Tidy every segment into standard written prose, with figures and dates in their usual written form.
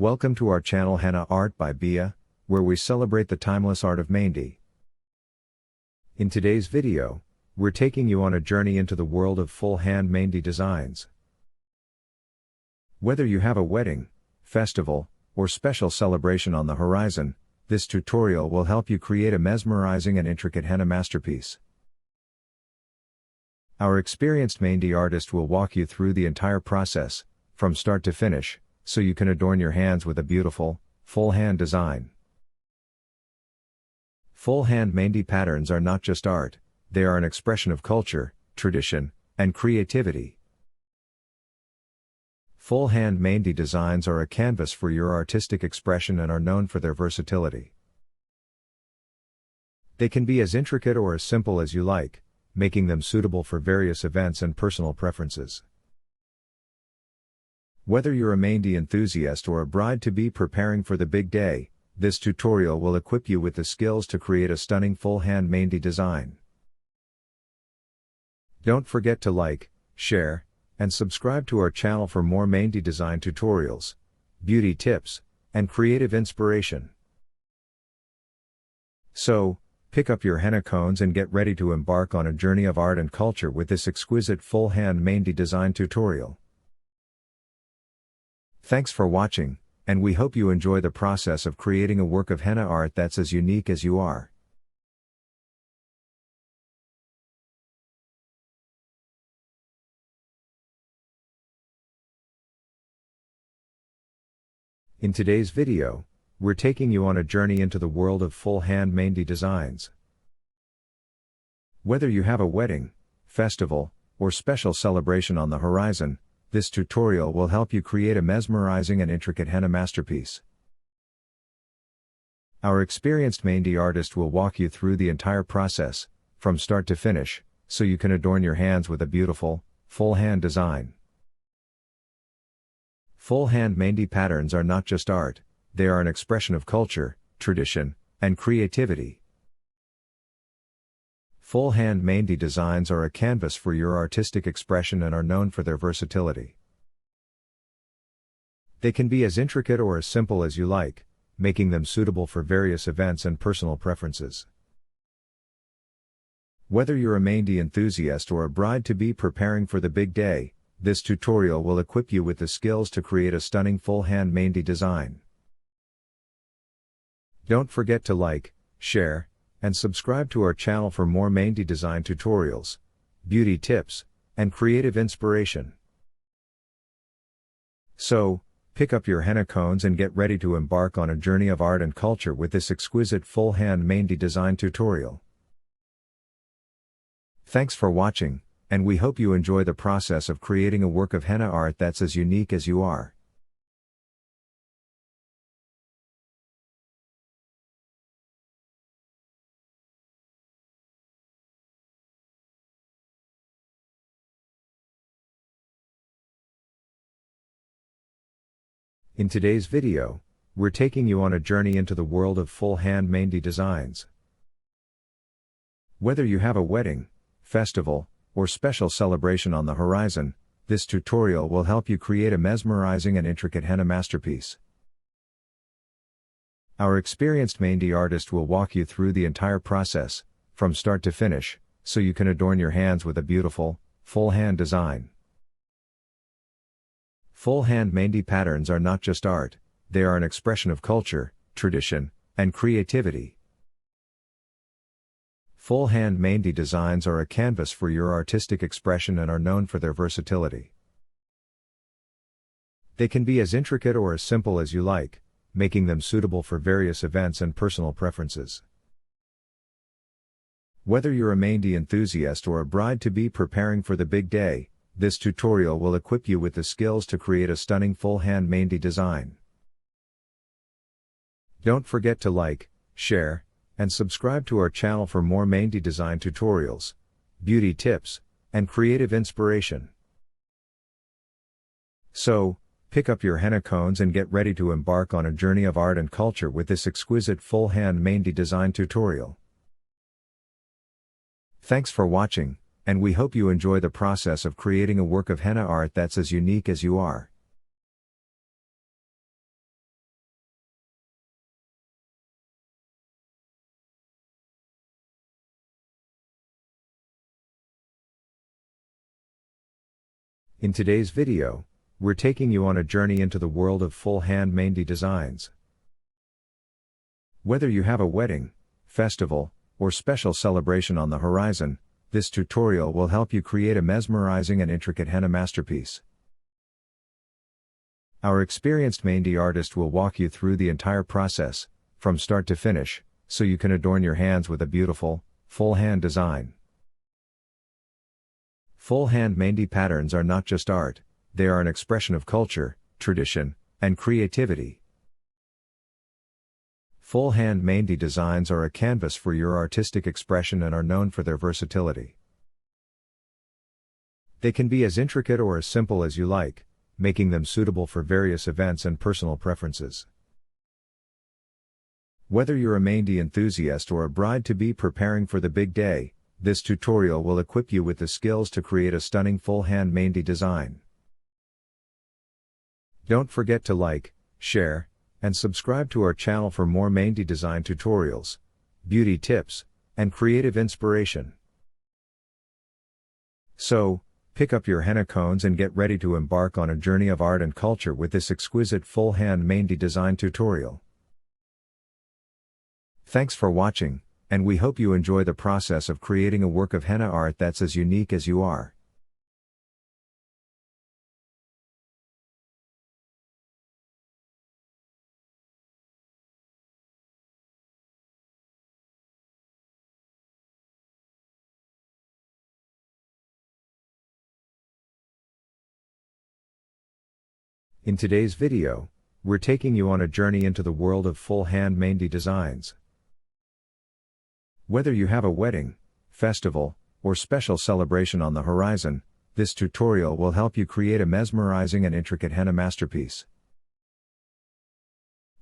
Welcome to our channel Henna Art by Bia, where we celebrate the timeless art of Mehndi. In today's video, we're taking you on a journey into the world of full-hand Mehndi designs. Whether you have a wedding, festival, or special celebration on the horizon, this tutorial will help you create a mesmerizing and intricate henna masterpiece. Our experienced Mehndi artist will walk you through the entire process, from start to finish, so you can adorn your hands with a beautiful, full-hand design. Full-hand Mehndi patterns are not just art, they are an expression of culture, tradition, and creativity. Full-hand Mehndi designs are a canvas for your artistic expression and are known for their versatility. They can be as intricate or as simple as you like, making them suitable for various events and personal preferences. Whether you're a Mehndi enthusiast or a bride-to-be preparing for the big day, this tutorial will equip you with the skills to create a stunning full-hand Mehndi design. Don't forget to like, share, and subscribe to our channel for more Mehndi design tutorials, beauty tips, and creative inspiration. So, pick up your henna cones and get ready to embark on a journey of art and culture with this exquisite full-hand Mehndi design tutorial. Thanks for watching, and we hope you enjoy the process of creating a work of henna art that's as unique as you are. In today's video, we're taking you on a journey into the world of full-hand Mehndi designs. Whether you have a wedding, festival, or special celebration on the horizon, this tutorial will help you create a mesmerizing and intricate henna masterpiece. Our experienced Mehndi artist will walk you through the entire process, from start to finish, so you can adorn your hands with a beautiful, full-hand design. Full-hand Mehndi patterns are not just art, they are an expression of culture, tradition, and creativity. Full-hand Mehndi designs are a canvas for your artistic expression and are known for their versatility. They can be as intricate or as simple as you like, making them suitable for various events and personal preferences. Whether you're a Mehndi enthusiast or a bride-to-be preparing for the big day, this tutorial will equip you with the skills to create a stunning full-hand Mehndi design. Don't forget to like, share, and subscribe to our channel for more Mehndi design tutorials, beauty tips, and creative inspiration. So, pick up your henna cones and get ready to embark on a journey of art and culture with this exquisite full-hand Mehndi design tutorial. Thanks for watching, and we hope you enjoy the process of creating a work of henna art that's as unique as you are. In today's video, we're taking you on a journey into the world of full-hand Mehndi designs. Whether you have a wedding, festival, or special celebration on the horizon, this tutorial will help you create a mesmerizing and intricate henna masterpiece. Our experienced Mehndi artist will walk you through the entire process, from start to finish, so you can adorn your hands with a beautiful, full-hand design. Full-hand Mehndi patterns are not just art, they are an expression of culture, tradition, and creativity. Full-hand Mehndi designs are a canvas for your artistic expression and are known for their versatility. They can be as intricate or as simple as you like, making them suitable for various events and personal preferences. Whether you're a Mehndi enthusiast or a bride-to-be preparing for the big day, this tutorial will equip you with the skills to create a stunning full-hand Mehndi design. Don't forget to like, share, and subscribe to our channel for more Mehndi design tutorials, beauty tips, and creative inspiration. So, pick up your henna cones and get ready to embark on a journey of art and culture with this exquisite full-hand Mehndi design tutorial. Thanks for watching, and we hope you enjoy the process of creating a work of henna art that's as unique as you are. In today's video, we're taking you on a journey into the world of full-hand Mehndi designs. Whether you have a wedding, festival, or special celebration on the horizon, this tutorial will help you create a mesmerizing and intricate henna masterpiece. Our experienced Mehndi artist will walk you through the entire process, from start to finish, so you can adorn your hands with a beautiful, full-hand design. Full-hand Mehndi patterns are not just art, they are an expression of culture, tradition, and creativity. Full-hand Mehndi designs are a canvas for your artistic expression and are known for their versatility. They can be as intricate or as simple as you like, making them suitable for various events and personal preferences. Whether you're a Mehndi enthusiast or a bride-to-be preparing for the big day, this tutorial will equip you with the skills to create a stunning full-hand Mehndi design. Don't forget to like, share, and subscribe to our channel for more Mehndi design tutorials, beauty tips, and creative inspiration. So, pick up your henna cones and get ready to embark on a journey of art and culture with this exquisite full-hand Mehndi design tutorial. Thanks for watching, and we hope you enjoy the process of creating a work of henna art that's as unique as you are. In today's video, we're taking you on a journey into the world of full-hand Mehndi designs. Whether you have a wedding, festival, or special celebration on the horizon, this tutorial will help you create a mesmerizing and intricate henna masterpiece.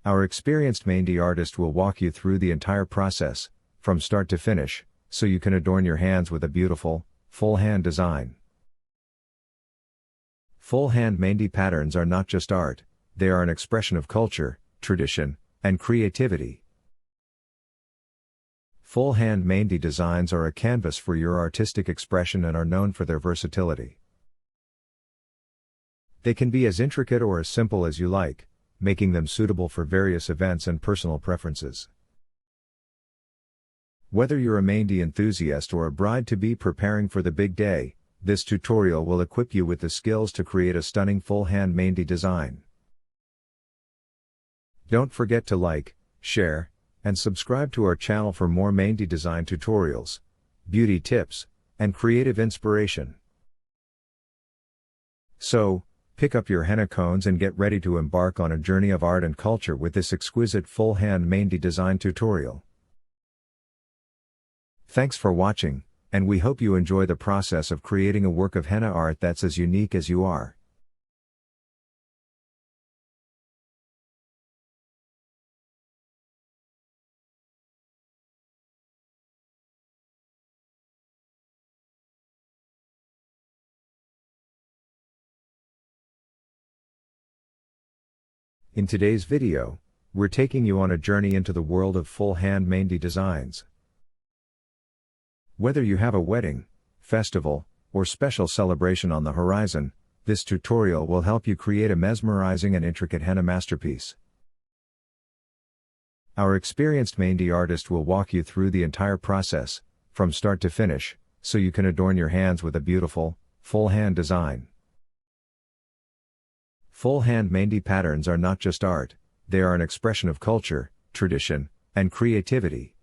Our experienced Mehndi artist will walk you through the entire process, from start to finish, so you can adorn your hands with a beautiful, full-hand design. Full-hand Mehndi patterns are not just art, they are an expression of culture, tradition, and creativity. Full-hand Mehndi designs are a canvas for your artistic expression and are known for their versatility. They can be as intricate or as simple as you like, making them suitable for various events and personal preferences. Whether you're a Mehndi enthusiast or a bride-to-be preparing for the big day, this tutorial will equip you with the skills to create a stunning full-hand Mehndi design. Don't forget to like, share, and subscribe to our channel for more Mehndi design tutorials, beauty tips, and creative inspiration. So, pick up your henna cones and get ready to embark on a journey of art and culture with this exquisite full-hand Mehndi design tutorial. Thanks for watching, and we hope you enjoy the process of creating a work of henna art that's as unique as you are. In today's video, we're taking you on a journey into the world of full-hand Mehndi designs. Whether you have a wedding, festival, or special celebration on the horizon, this tutorial will help you create a mesmerizing and intricate henna masterpiece. Our experienced Mehndi artist will walk you through the entire process, from start to finish, so you can adorn your hands with a beautiful, full-hand design. Full-hand Mehndi patterns are not just art, they are an expression of culture, tradition, and creativity.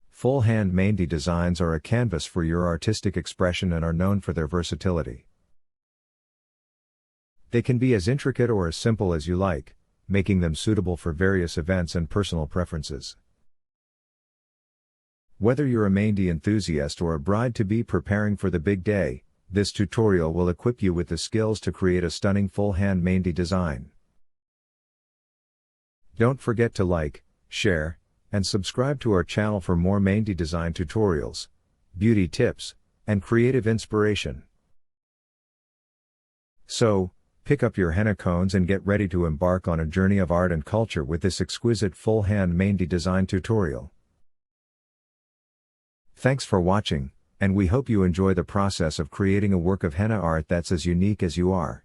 Full-hand Mehndi designs are a canvas for your artistic expression and are known for their versatility. They can be as intricate or as simple as you like, making them suitable for various events and personal preferences. Whether you're a Mehndi enthusiast or a bride-to-be preparing for the big day, this tutorial will equip you with the skills to create a stunning full-hand Mehndi design. Don't forget to like, share, and subscribe to our channel for more Mehndi design tutorials, beauty tips, and creative inspiration. So, pick up your henna cones and get ready to embark on a journey of art and culture with this exquisite full-hand Mehndi design tutorial. Thanks for watching, and we hope you enjoy the process of creating a work of henna art that's as unique as you are.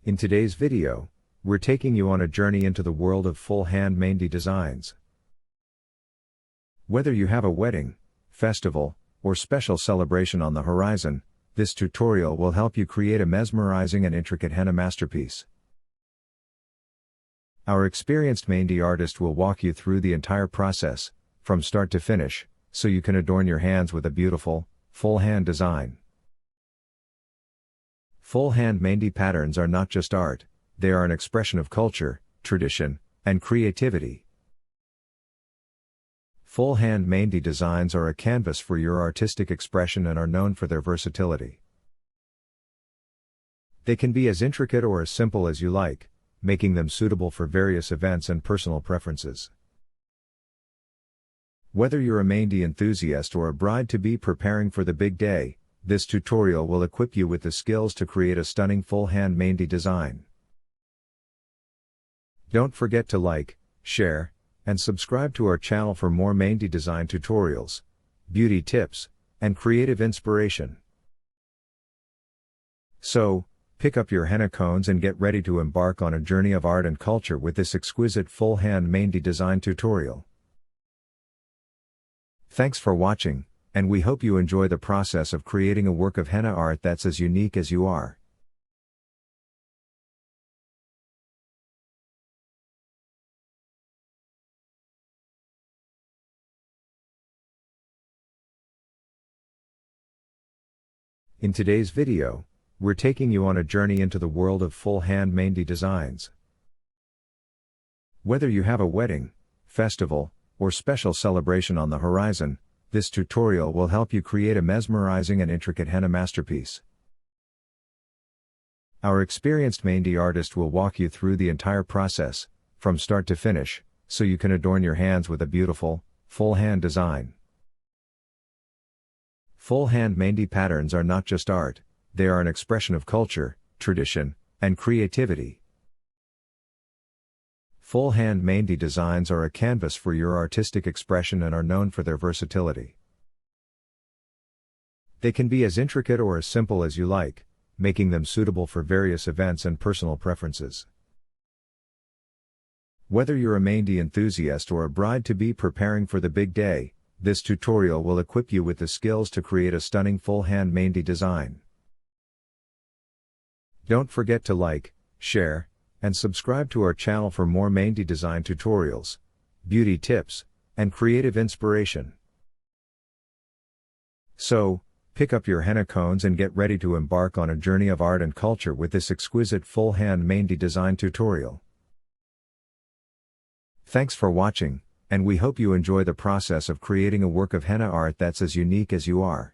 In today's video, we're taking you on a journey into the world of full hand Mehndi designs. Whether you have a wedding, festival, or special celebration on the horizon, this tutorial will help you create a mesmerizing and intricate henna masterpiece. Our experienced Mehndi artist will walk you through the entire process, from start to finish, so you can adorn your hands with a beautiful, full hand design. Full hand Mehndi patterns are not just art, they are an expression of culture, tradition, and creativity. Full hand Mehndi designs are a canvas for your artistic expression and are known for their versatility. They can be as intricate or as simple as you like, making them suitable for various events and personal preferences. Whether you're a Mehndi enthusiast or a bride-to-be preparing for the big day, this tutorial will equip you with the skills to create a stunning full hand Mehndi design. Don't forget to like, share, and subscribe to our channel for more Mehndi design tutorials, beauty tips, and creative inspiration. So, pick up your henna cones and get ready to embark on a journey of art and culture with this exquisite full hand Mehndi design tutorial. Thanks for watching, and we hope you enjoy the process of creating a work of henna art that's as unique as you are. In today's video, we're taking you on a journey into the world of full hand Mehndi designs. Whether you have a wedding, festival, or special celebration on the horizon, this tutorial will help you create a mesmerizing and intricate henna masterpiece. Our experienced Mehndi artist will walk you through the entire process, from start to finish, so you can adorn your hands with a beautiful, full hand design. Full hand Mehndi patterns are not just art, they are an expression of culture, tradition, and creativity. Full hand Mehndi designs are a canvas for your artistic expression and are known for their versatility. They can be as intricate or as simple as you like, making them suitable for various events and personal preferences. Whether you're a Mehndi enthusiast or a bride-to-be preparing for the big day, this tutorial will equip you with the skills to create a stunning full hand Mehndi design. Don't forget to like, share, and subscribe to our channel for more Mehndi design tutorials, beauty tips, and creative inspiration. So, pick up your henna cones and get ready to embark on a journey of art and culture with this exquisite full hand Mehndi design tutorial. Thanks for watching, and we hope you enjoy the process of creating a work of henna art that's as unique as you are.